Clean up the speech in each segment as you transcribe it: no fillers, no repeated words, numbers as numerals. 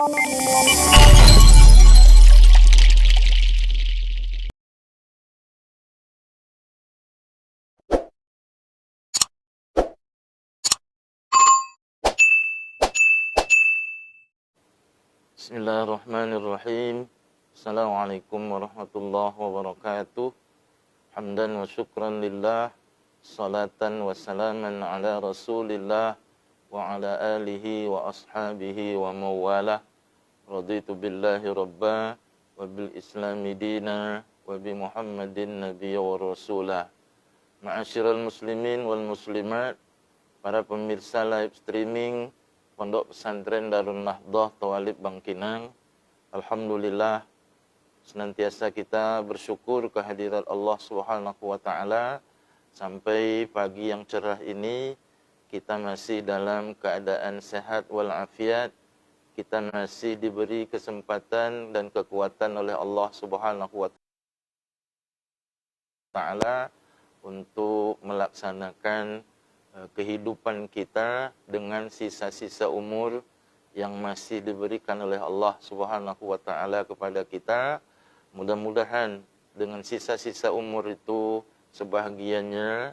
Bismillahirrahmanirrahim. Assalamualaikum warahmatullahi wabarakatuh. Hamdan wa syukran lillah. Salatan wa salaman ala rasulillah. Wa ala alihi wa ashabihi wa mawalah. Raditu billahi rabba. Wa bil islami dina. Wa bi muhammadin nabiyya wa rasulah. Ma'asyiral muslimin wal muslimat. Para pemirsa live streaming Pondok Pesantren Darun Nahdoh Tawalib Bangkinang. Alhamdulillah, senantiasa kita bersyukur kehadirat Allah Subhanahu wa taala sampai pagi yang cerah ini kita masih dalam keadaan sehat walafiat. Kita masih diberi kesempatan dan kekuatan oleh Allah Subhanahu wa taala untuk melaksanakan kehidupan kita dengan sisa-sisa umur yang masih diberikan oleh Allah Subhanahu wa taala kepada kita. Mudah-mudahan dengan sisa-sisa umur itu sebahagiannya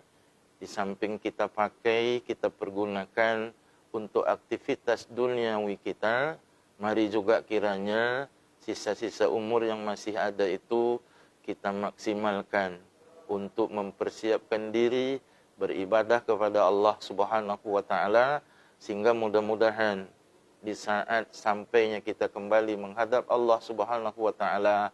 di samping kita pakai, kita pergunakan untuk aktivitas duniawi kita, mari juga kiranya sisa-sisa umur yang masih ada itu kita maksimalkan untuk mempersiapkan diri beribadah kepada Allah Subhanahu wa taala, sehingga mudah-mudahan di saat sampainya kita kembali menghadap Allah Subhanahu wa taala,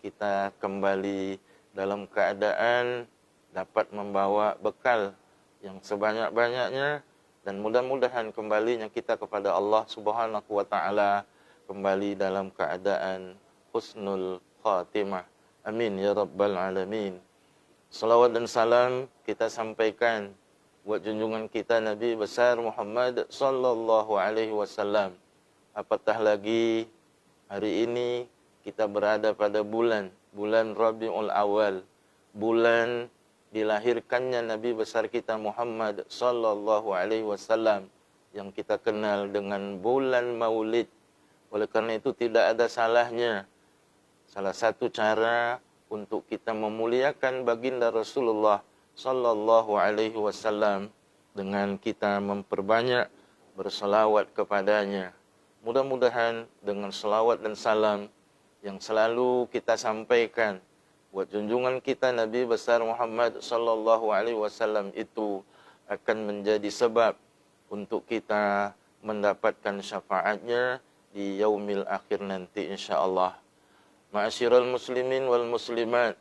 kita kembali dalam keadaan dapat membawa bekal yang sebanyak-banyaknya, dan mudah-mudahan kembalinya kita kepada Allah Subhanahu wa taala kembali dalam keadaan husnul khatimah. Amin ya rabbal alamin. Salawat dan salam kita sampaikan buat junjungan kita Nabi besar Muhammad sallallahu alaihi wasallam. Apatah lagi hari ini kita berada pada bulan Rabiul Awal, bulan dilahirkannya Nabi besar kita Muhammad sallallahu alaihi wasallam yang kita kenal dengan bulan Maulid. Oleh karena itu tidak ada salahnya salah satu cara untuk kita memuliakan baginda Rasulullah sallallahu alaihi wasallam dengan kita memperbanyak berselawat kepadanya. Mudah-mudahan dengan selawat dan salam yang selalu kita sampaikan buat junjungan kita Nabi besar Muhammad sallallahu alaihi wasallam itu akan menjadi sebab untuk kita mendapatkan syafaatnya di yaumil akhir nanti insyaallah. Ma'asyiral muslimin wal muslimat,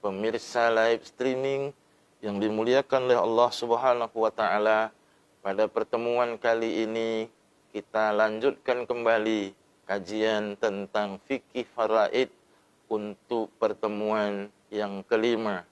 pemirsa live streaming yang dimuliakan oleh Allah Subhanahu wa taala, pada pertemuan kali ini kita lanjutkan kembali kajian tentang fikih faraid untuk pertemuan yang kelima.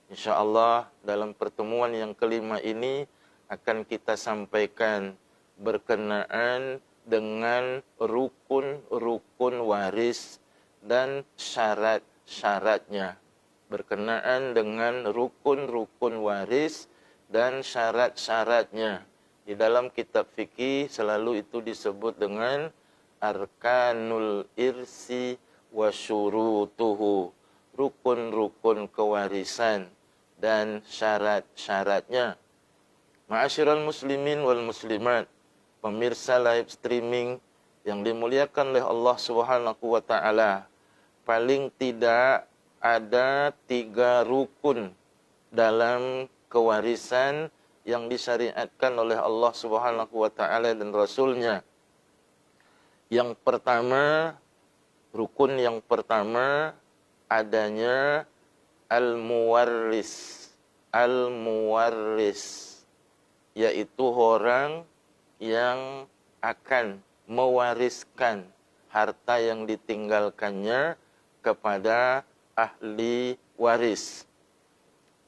Insyaallah dalam pertemuan yang kelima ini akan kita sampaikan berkenaan dengan rukun-rukun waris dan syarat-syaratnya. Berkenaan dengan rukun-rukun waris dan syarat-syaratnya. Di dalam kitab fikih selalu itu disebut dengan arkanul irsi wa syurutuhu, rukun-rukun kewarisan dan syarat-syaratnya. Ma'asyiral muslimin wal muslimat, pemirsa live streaming yang dimuliakan oleh Allah Subhanahu wa taala, paling tidak ada 3 rukun dalam kewarisan yang disyariatkan oleh Allah Subhanahu wa taala dan Rasulnya. Yang pertama, rukun yang pertama adanya al-muwarris. Al-muwarris yaitu orang yang akan mewariskan harta yang ditinggalkannya kepada ahli waris.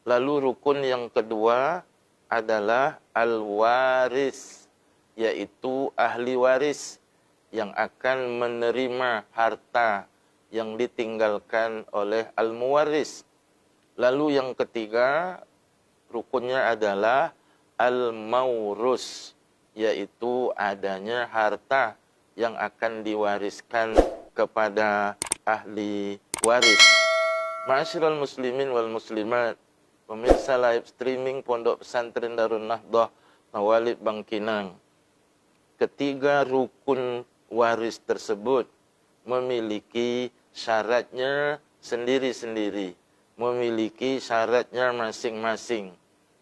Lalu rukun yang kedua adalah al-waris, yaitu ahli waris yang akan menerima harta yang ditinggalkan oleh al-muwaris. Lalu yang ketiga, rukunnya adalah al-maurus, yaitu adanya harta yang akan diwariskan kepada ahli waris. Ma'asyiral muslimin wal muslimat, pemirsa live streaming Pondok Pesantren Darun Nahdah Tawalib Bangkinang. Ketiga rukun waris tersebut memiliki syaratnya sendiri-sendiri, memiliki syaratnya masing-masing.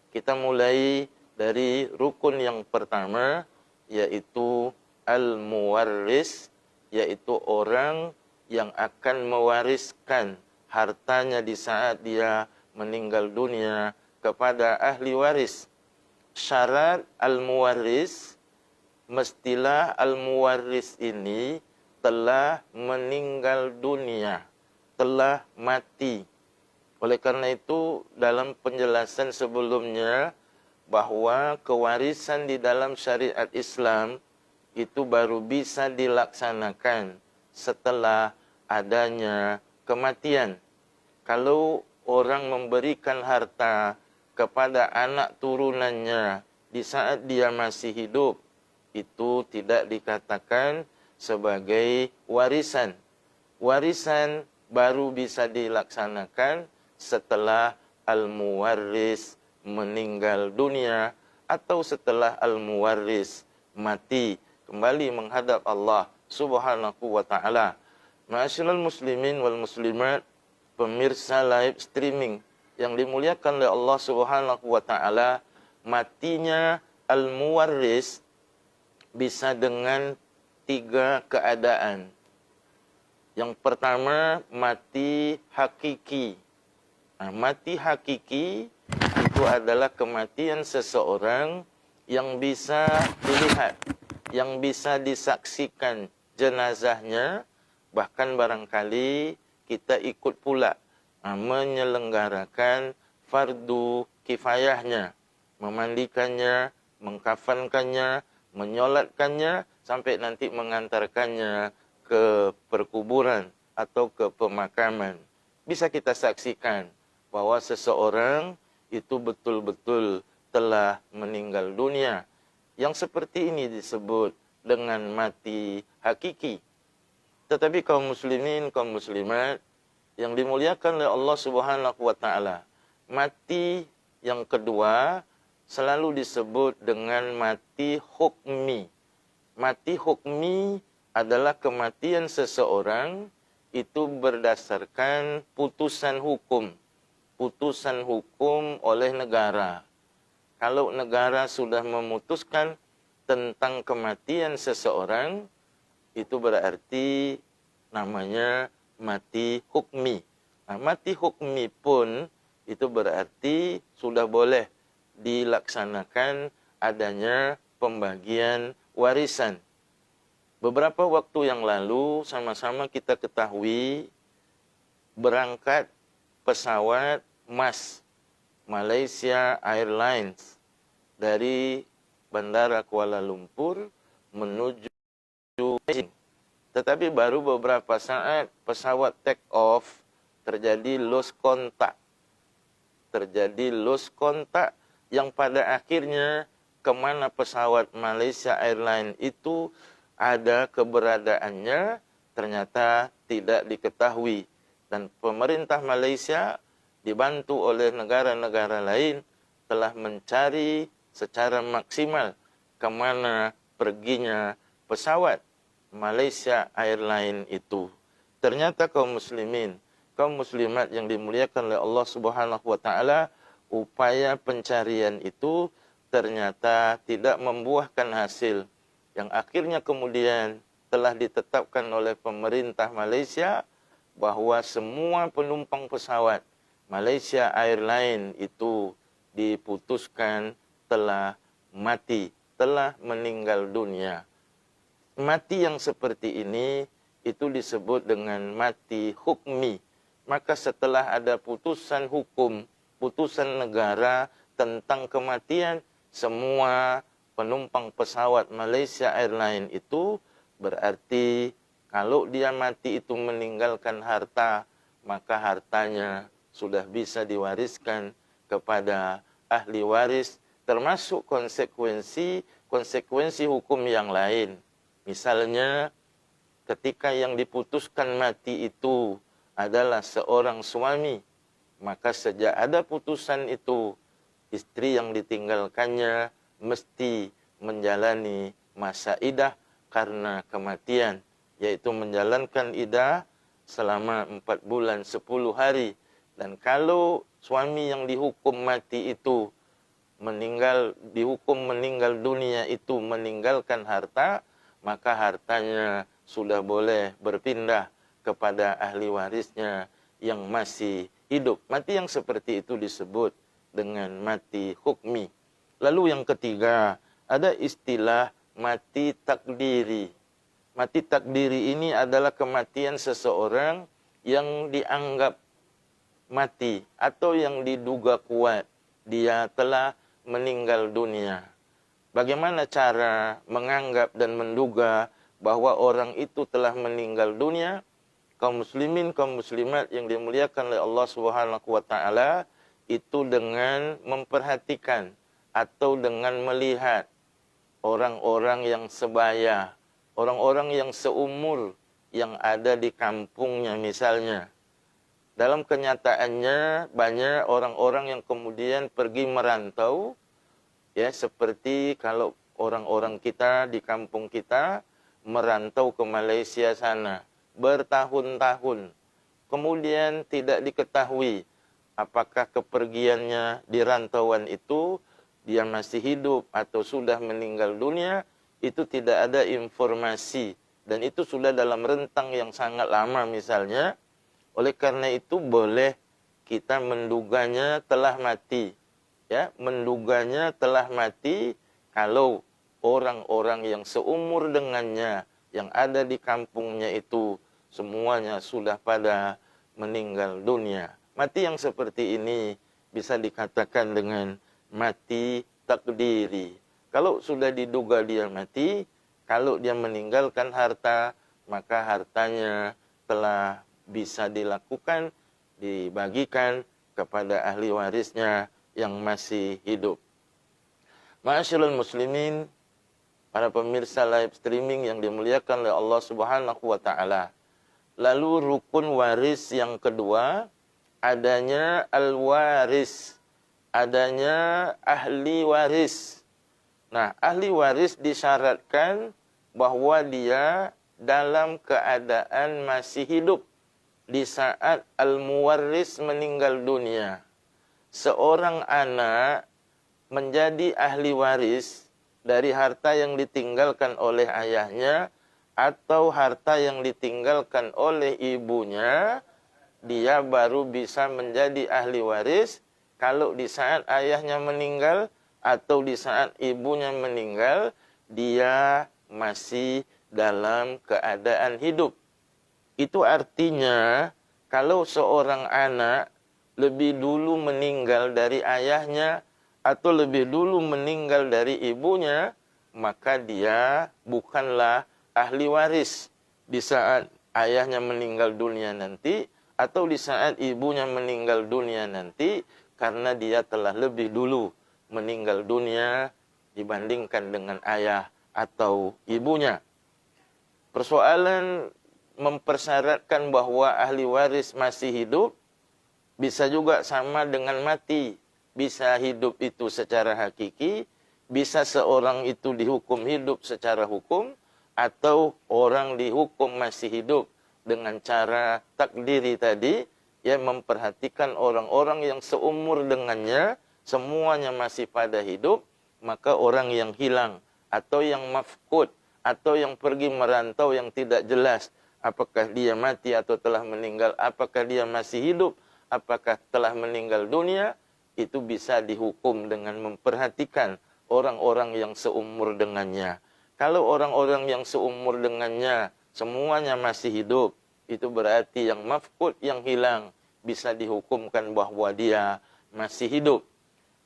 Kita mulai dari rukun yang pertama, yaitu al-muwarris, yaitu orang yang akan mewariskan hartanya di saat dia meninggal dunia kepada ahli waris. Syarat al-muwarris, mestilah al-muwarris ini telah meninggal dunia, telah mati. Oleh karena itu, dalam penjelasan sebelumnya, bahwa kewarisan di dalam syariat Islam itu baru bisa dilaksanakan setelah adanya kematian. Kalau orang memberikan harta kepada anak turunannya di saat dia masih hidup, itu tidak dikatakan sebagai warisan. Warisan baru bisa dilaksanakan setelah al-muwarris meninggal dunia atau setelah al-muwarris mati, kembali menghadap Allah Subhanahu wa taala. Ma'asyiral muslimin wal muslimat, pemirsa live streaming yang dimuliakan oleh Allah Subhanahu wa taala, matinya al-muwarris bisa dengan 3 keadaan. Yang pertama, mati hakiki. Nah, mati hakiki itu adalah kematian seseorang yang bisa dilihat, yang bisa disaksikan jenazahnya, bahkan barangkali kita ikut pula menyelenggarakan fardu kifayahnya, memandikannya, mengkafankannya, menyolatkannya, sampai nanti mengantarkannya ke perkuburan atau ke pemakaman. Bisa kita saksikan bahwa seseorang itu betul-betul telah meninggal dunia. Yang seperti ini disebut dengan mati hakiki. Tetapi kaum muslimin, kaum muslimat yang dimuliakan oleh Allah Subhanahu wa taala, mati yang kedua selalu disebut dengan mati hukmi. Mati hukmi adalah kematian seseorang itu berdasarkan putusan hukum. Putusan hukum oleh negara. Kalau negara sudah memutuskan tentang kematian seseorang, itu berarti namanya mati hukmi. Nah, mati hukmi pun itu berarti sudah boleh dilaksanakan adanya pembagian warisan. Beberapa waktu yang lalu sama-sama kita ketahui berangkat pesawat MAS, Malaysia Airlines, dari Bandara Kuala Lumpur menuju Beijing. Tetapi baru beberapa saat pesawat take off terjadi lost contact. Terjadi lost contact yang pada akhirnya kemana pesawat Malaysia Airlines itu ada keberadaannya ternyata tidak diketahui. Dan pemerintah Malaysia dibantu oleh negara-negara lain telah mencari secara maksimal kemana perginya pesawat Malaysia Airlines itu. Ternyata kaum muslimin, kaum muslimat yang dimuliakan oleh Allah Subhanahu wa taala, upaya pencarian itu ternyata tidak membuahkan hasil, yang akhirnya kemudian telah ditetapkan oleh pemerintah Malaysia bahwa semua penumpang pesawat Malaysia Airlines itu diputuskan telah mati, telah meninggal dunia. Mati yang seperti ini itu disebut dengan mati hukmi. Maka setelah ada putusan hukum, putusan negara tentang kematian, semua penumpang pesawat Malaysia Airlines itu berarti kalau dia mati itu meninggalkan harta, maka hartanya sudah bisa diwariskan kepada ahli waris, termasuk konsekuensi hukum yang lain. Misalnya, ketika yang diputuskan mati itu adalah seorang suami, maka sejak ada putusan itu, istri yang ditinggalkannya mesti menjalani masa idah karena kematian, yaitu menjalankan idah selama 4 bulan 10 hari. Dan kalau suami yang dihukum mati itu dihukum meninggal dunia itu meninggalkan harta, maka hartanya sudah boleh berpindah kepada ahli warisnya yang masih hidup. Mati yang seperti itu disebut dengan mati hukmi. Lalu yang ketiga, ada istilah mati takdiri. Mati takdiri ini adalah kematian seseorang yang dianggap mati atau yang diduga kuat dia telah meninggal dunia. Bagaimana cara menganggap dan menduga bahwa orang itu telah meninggal dunia? Kaum muslimin, kaum muslimat yang dimuliakan oleh Allah Subhanahu wa taala, itu dengan memperhatikan atau dengan melihat orang-orang yang sebaya, orang-orang yang seumur yang ada di kampungnya misalnya. Dalam kenyataannya banyak orang-orang yang kemudian pergi merantau, ya, seperti kalau orang-orang kita di kampung kita merantau ke Malaysia sana bertahun-tahun. Kemudian tidak diketahui apakah kepergiannya di rantauan itu dia masih hidup atau sudah meninggal dunia, itu tidak ada informasi. Dan itu sudah dalam rentang yang sangat lama misalnya. Oleh karena itu boleh kita menduganya telah mati. Ya, menduganya telah mati kalau orang-orang yang seumur dengannya, yang ada di kampungnya itu, semuanya sudah pada meninggal dunia. Mati yang seperti ini bisa dikatakan dengan mati takdiri. Kalau sudah diduga dia mati, kalau dia meninggalkan harta, maka hartanya telah bisa dilakukan, dibagikan kepada ahli warisnya yang masih hidup. Ma'asyiral muslimin, para pemirsa live streaming yang dimuliakan oleh Allah Subhanahu wa taala. Lalu rukun waris yang kedua, adanya al-waris, adanya ahli waris. Nah, ahli waris disyaratkan bahwa dia dalam keadaan masih hidup di saat al-muwarris meninggal dunia. Seorang anak menjadi ahli waris dari harta yang ditinggalkan oleh ayahnya atau harta yang ditinggalkan oleh ibunya, dia baru bisa menjadi ahli waris kalau di saat ayahnya meninggal atau di saat ibunya meninggal, dia masih dalam keadaan hidup. Itu artinya kalau seorang anak lebih dulu meninggal dari ayahnya atau lebih dulu meninggal dari ibunya, maka dia bukanlah ahli waris di saat ayahnya meninggal dunia nanti atau di saat ibunya meninggal dunia nanti, karena dia telah lebih dulu meninggal dunia dibandingkan dengan ayah atau ibunya. Persoalan mempersyaratkan bahwa ahli waris masih hidup bisa juga sama dengan mati. Bisa hidup itu secara hakiki, bisa seorang itu dihukum hidup secara hukum, atau orang dihukum masih hidup dengan cara takdiri tadi, ya, memperhatikan orang-orang yang seumur dengannya, semuanya masih pada hidup, maka orang yang hilang atau yang mafqud atau yang pergi merantau yang tidak jelas apakah dia mati atau telah meninggal, apakah dia masih hidup, apakah telah meninggal dunia, itu bisa dihukum dengan memperhatikan orang-orang yang seumur dengannya. Kalau orang-orang yang seumur dengannya semuanya masih hidup, itu berarti yang mafqud, yang hilang, bisa dihukumkan bahwa dia masih hidup.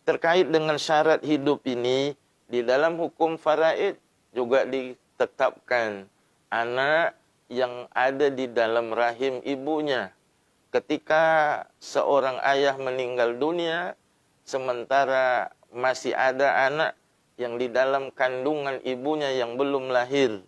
Terkait dengan syarat hidup ini, di dalam hukum faraid juga ditetapkan anak yang ada di dalam rahim ibunya. Ketika seorang ayah meninggal dunia, sementara masih ada anak yang di dalam kandungan ibunya yang belum lahir,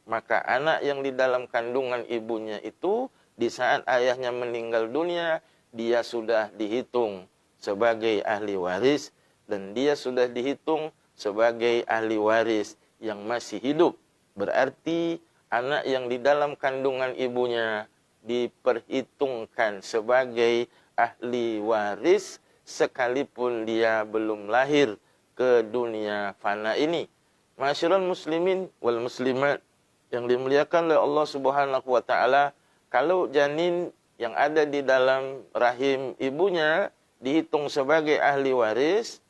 maka anak yang di dalam kandungan ibunya itu di saat ayahnya meninggal dunia, dia sudah dihitung sebagai ahli waris dan dia sudah dihitung sebagai ahli waris yang masih hidup. Berarti anak yang di dalam kandungan ibunya diperhitungkan sebagai ahli waris sekalipun dia belum lahir ke dunia fana ini. Ma'asyiral muslimin wal muslimat yang dimuliakan oleh Allah Subhanahu wa taala, kalau janin yang ada di dalam rahim ibunya dihitung sebagai ahli waris,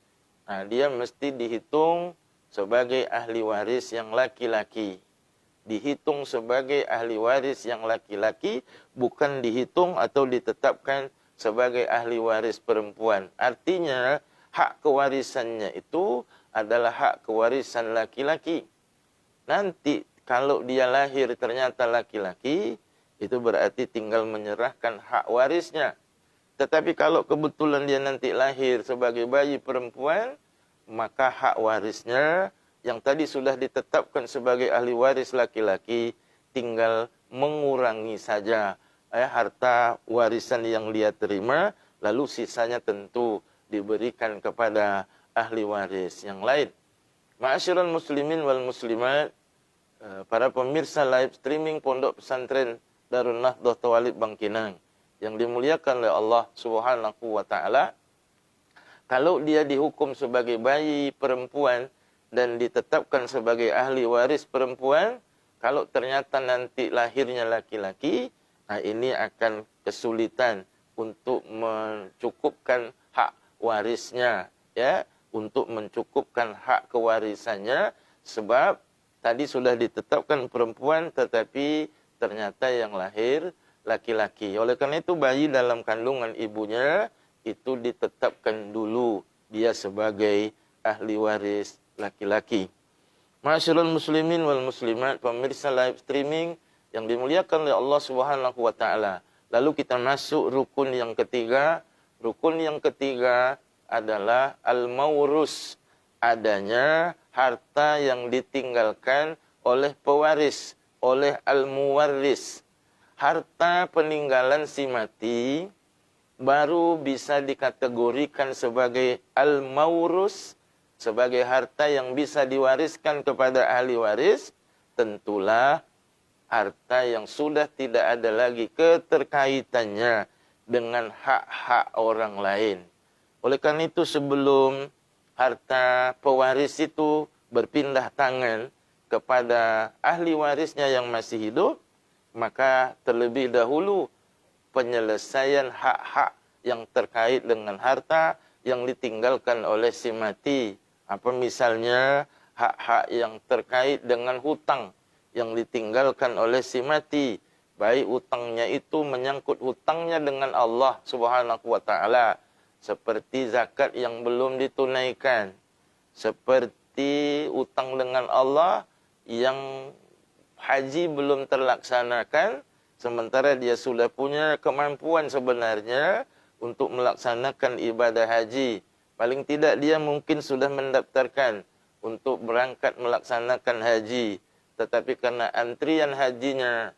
nah dia mesti dihitung sebagai ahli waris yang laki-laki. Dihitung sebagai ahli waris yang laki-laki, bukan dihitung atau ditetapkan sebagai ahli waris perempuan. Artinya, hak kewarisannya itu adalah hak kewarisan laki-laki. Nanti kalau dia lahir ternyata laki-laki, itu berarti tinggal menyerahkan hak warisnya. Tetapi kalau kebetulan dia nanti lahir sebagai bayi perempuan, maka hak warisnya yang tadi sudah ditetapkan sebagai ahli waris laki-laki tinggal mengurangi saja harta warisan yang dia terima, lalu sisanya tentu diberikan kepada ahli waris yang lain. Ma'asyiral muslimin wal muslimat, para pemirsa live streaming Pondok Pesantren Darun Nahdhah Tawalib Bangkinang yang dimuliakan oleh Allah Subhanahu wa taala, kalau dia dihukum sebagai bayi perempuan dan ditetapkan sebagai ahli waris perempuan, kalau ternyata nanti lahirnya laki-laki, nah ini akan kesulitan untuk mencukupkan hak warisnya, ya, untuk mencukupkan hak kewarisannya, sebab tadi sudah ditetapkan perempuan tetapi ternyata yang lahir laki-laki. Oleh karena itu bayi dalam kandungan ibunya itu ditetapkan dulu dia sebagai ahli waris laki-laki. Ma'asyiral muslimin wal muslimat, pemirsa live streaming yang dimuliakan oleh Allah Subhanahu wa taala. Lalu kita masuk rukun yang ketiga. Rukun yang ketiga adalah al-maurus, adanya harta yang ditinggalkan oleh pewaris, oleh al-muwarris. Harta peninggalan si mati baru bisa dikategorikan sebagai al-maurus, sebagai harta yang bisa diwariskan kepada ahli waris. Tentulah harta yang sudah tidak ada lagi keterkaitannya dengan hak-hak orang lain. Oleh karena itu sebelum harta pewaris itu berpindah tangan kepada ahli warisnya yang masih hidup, maka terlebih dahulu penyelesaian hak-hak yang terkait dengan harta yang ditinggalkan oleh si mati. Apa misalnya hak-hak yang terkait dengan hutang yang ditinggalkan oleh si mati. Baik hutangnya itu menyangkut hutangnya dengan Allah Subhanahu wa taala, seperti zakat yang belum ditunaikan, seperti hutang dengan Allah yang haji belum terlaksanakan, sementara dia sudah punya kemampuan sebenarnya untuk melaksanakan ibadah haji. Paling tidak dia mungkin sudah mendaftarkan untuk berangkat melaksanakan haji. Tetapi karena antrian hajinya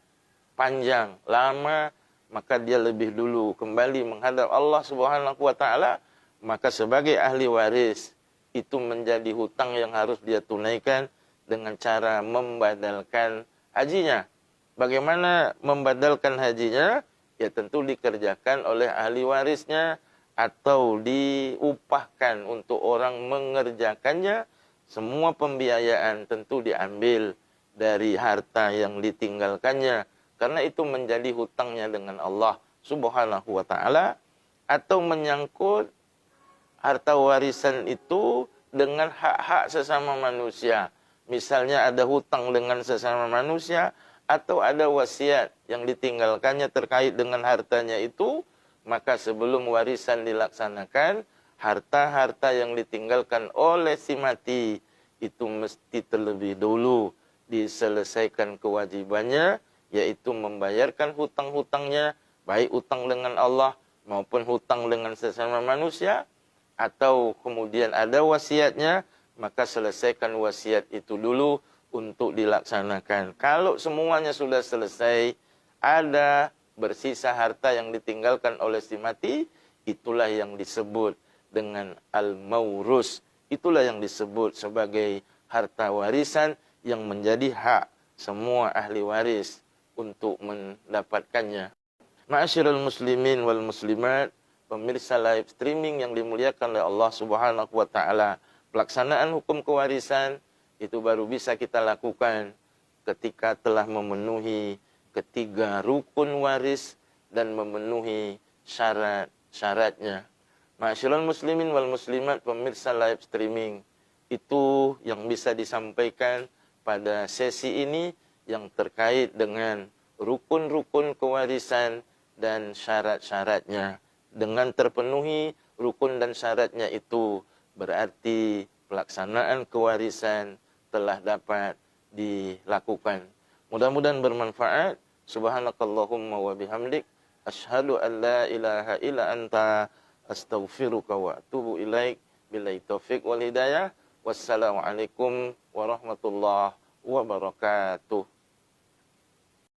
panjang, lama, maka dia lebih dulu kembali menghadap Allah Subhanahu wa taala, maka sebagai ahli waris itu menjadi hutang yang harus dia tunaikan dengan cara membadalkan hajinya. Bagaimana membadalkan hajinya? Ya tentu dikerjakan oleh ahli warisnya atau diupahkan untuk orang mengerjakannya. Semua pembiayaan tentu diambil dari harta yang ditinggalkannya, karena itu menjadi hutangnya dengan Allah Subhanahu wa taala. Atau menyangkut harta warisan itu dengan hak-hak sesama manusia. Misalnya ada hutang dengan sesama manusia, atau ada wasiat yang ditinggalkannya terkait dengan hartanya itu, maka sebelum warisan dilaksanakan, harta-harta yang ditinggalkan oleh si mati itu mesti terlebih dulu diselesaikan kewajibannya, yaitu membayarkan hutang-hutangnya, baik hutang dengan Allah maupun hutang dengan sesama manusia. Atau kemudian ada wasiatnya, maka selesaikan wasiat itu dulu untuk dilaksanakan. Kalau semuanya sudah selesai, ada bersisa harta yang ditinggalkan oleh si mati, itulah yang disebut dengan al-maurus. Itulah yang disebut sebagai harta warisan yang menjadi hak semua ahli waris untuk mendapatkannya. Ma'asyiral muslimin wal muslimat, pemirsa live streaming yang dimuliakan oleh Allah Subhanahu wa taala, pelaksanaan hukum kewarisan itu baru bisa kita lakukan ketika telah memenuhi ketiga rukun waris dan memenuhi syarat-syaratnya. Ma'asyiral muslimin wal muslimat, pemirsa live streaming, itu yang bisa disampaikan pada sesi ini yang terkait dengan rukun-rukun kewarisan dan syarat-syaratnya. Dengan terpenuhi rukun dan syaratnya itu, berarti pelaksanaan kewarisan telah dapat dilakukan. Mudah-mudahan bermanfaat. Subhanakallahumma wa bihamdik, asyhadu an la ilaha illa anta, astaghfiruka wa atubu ilaik. Billahi taufiq wal hidayah. Wassalamualaikum warahmatullahi wabarakatuh.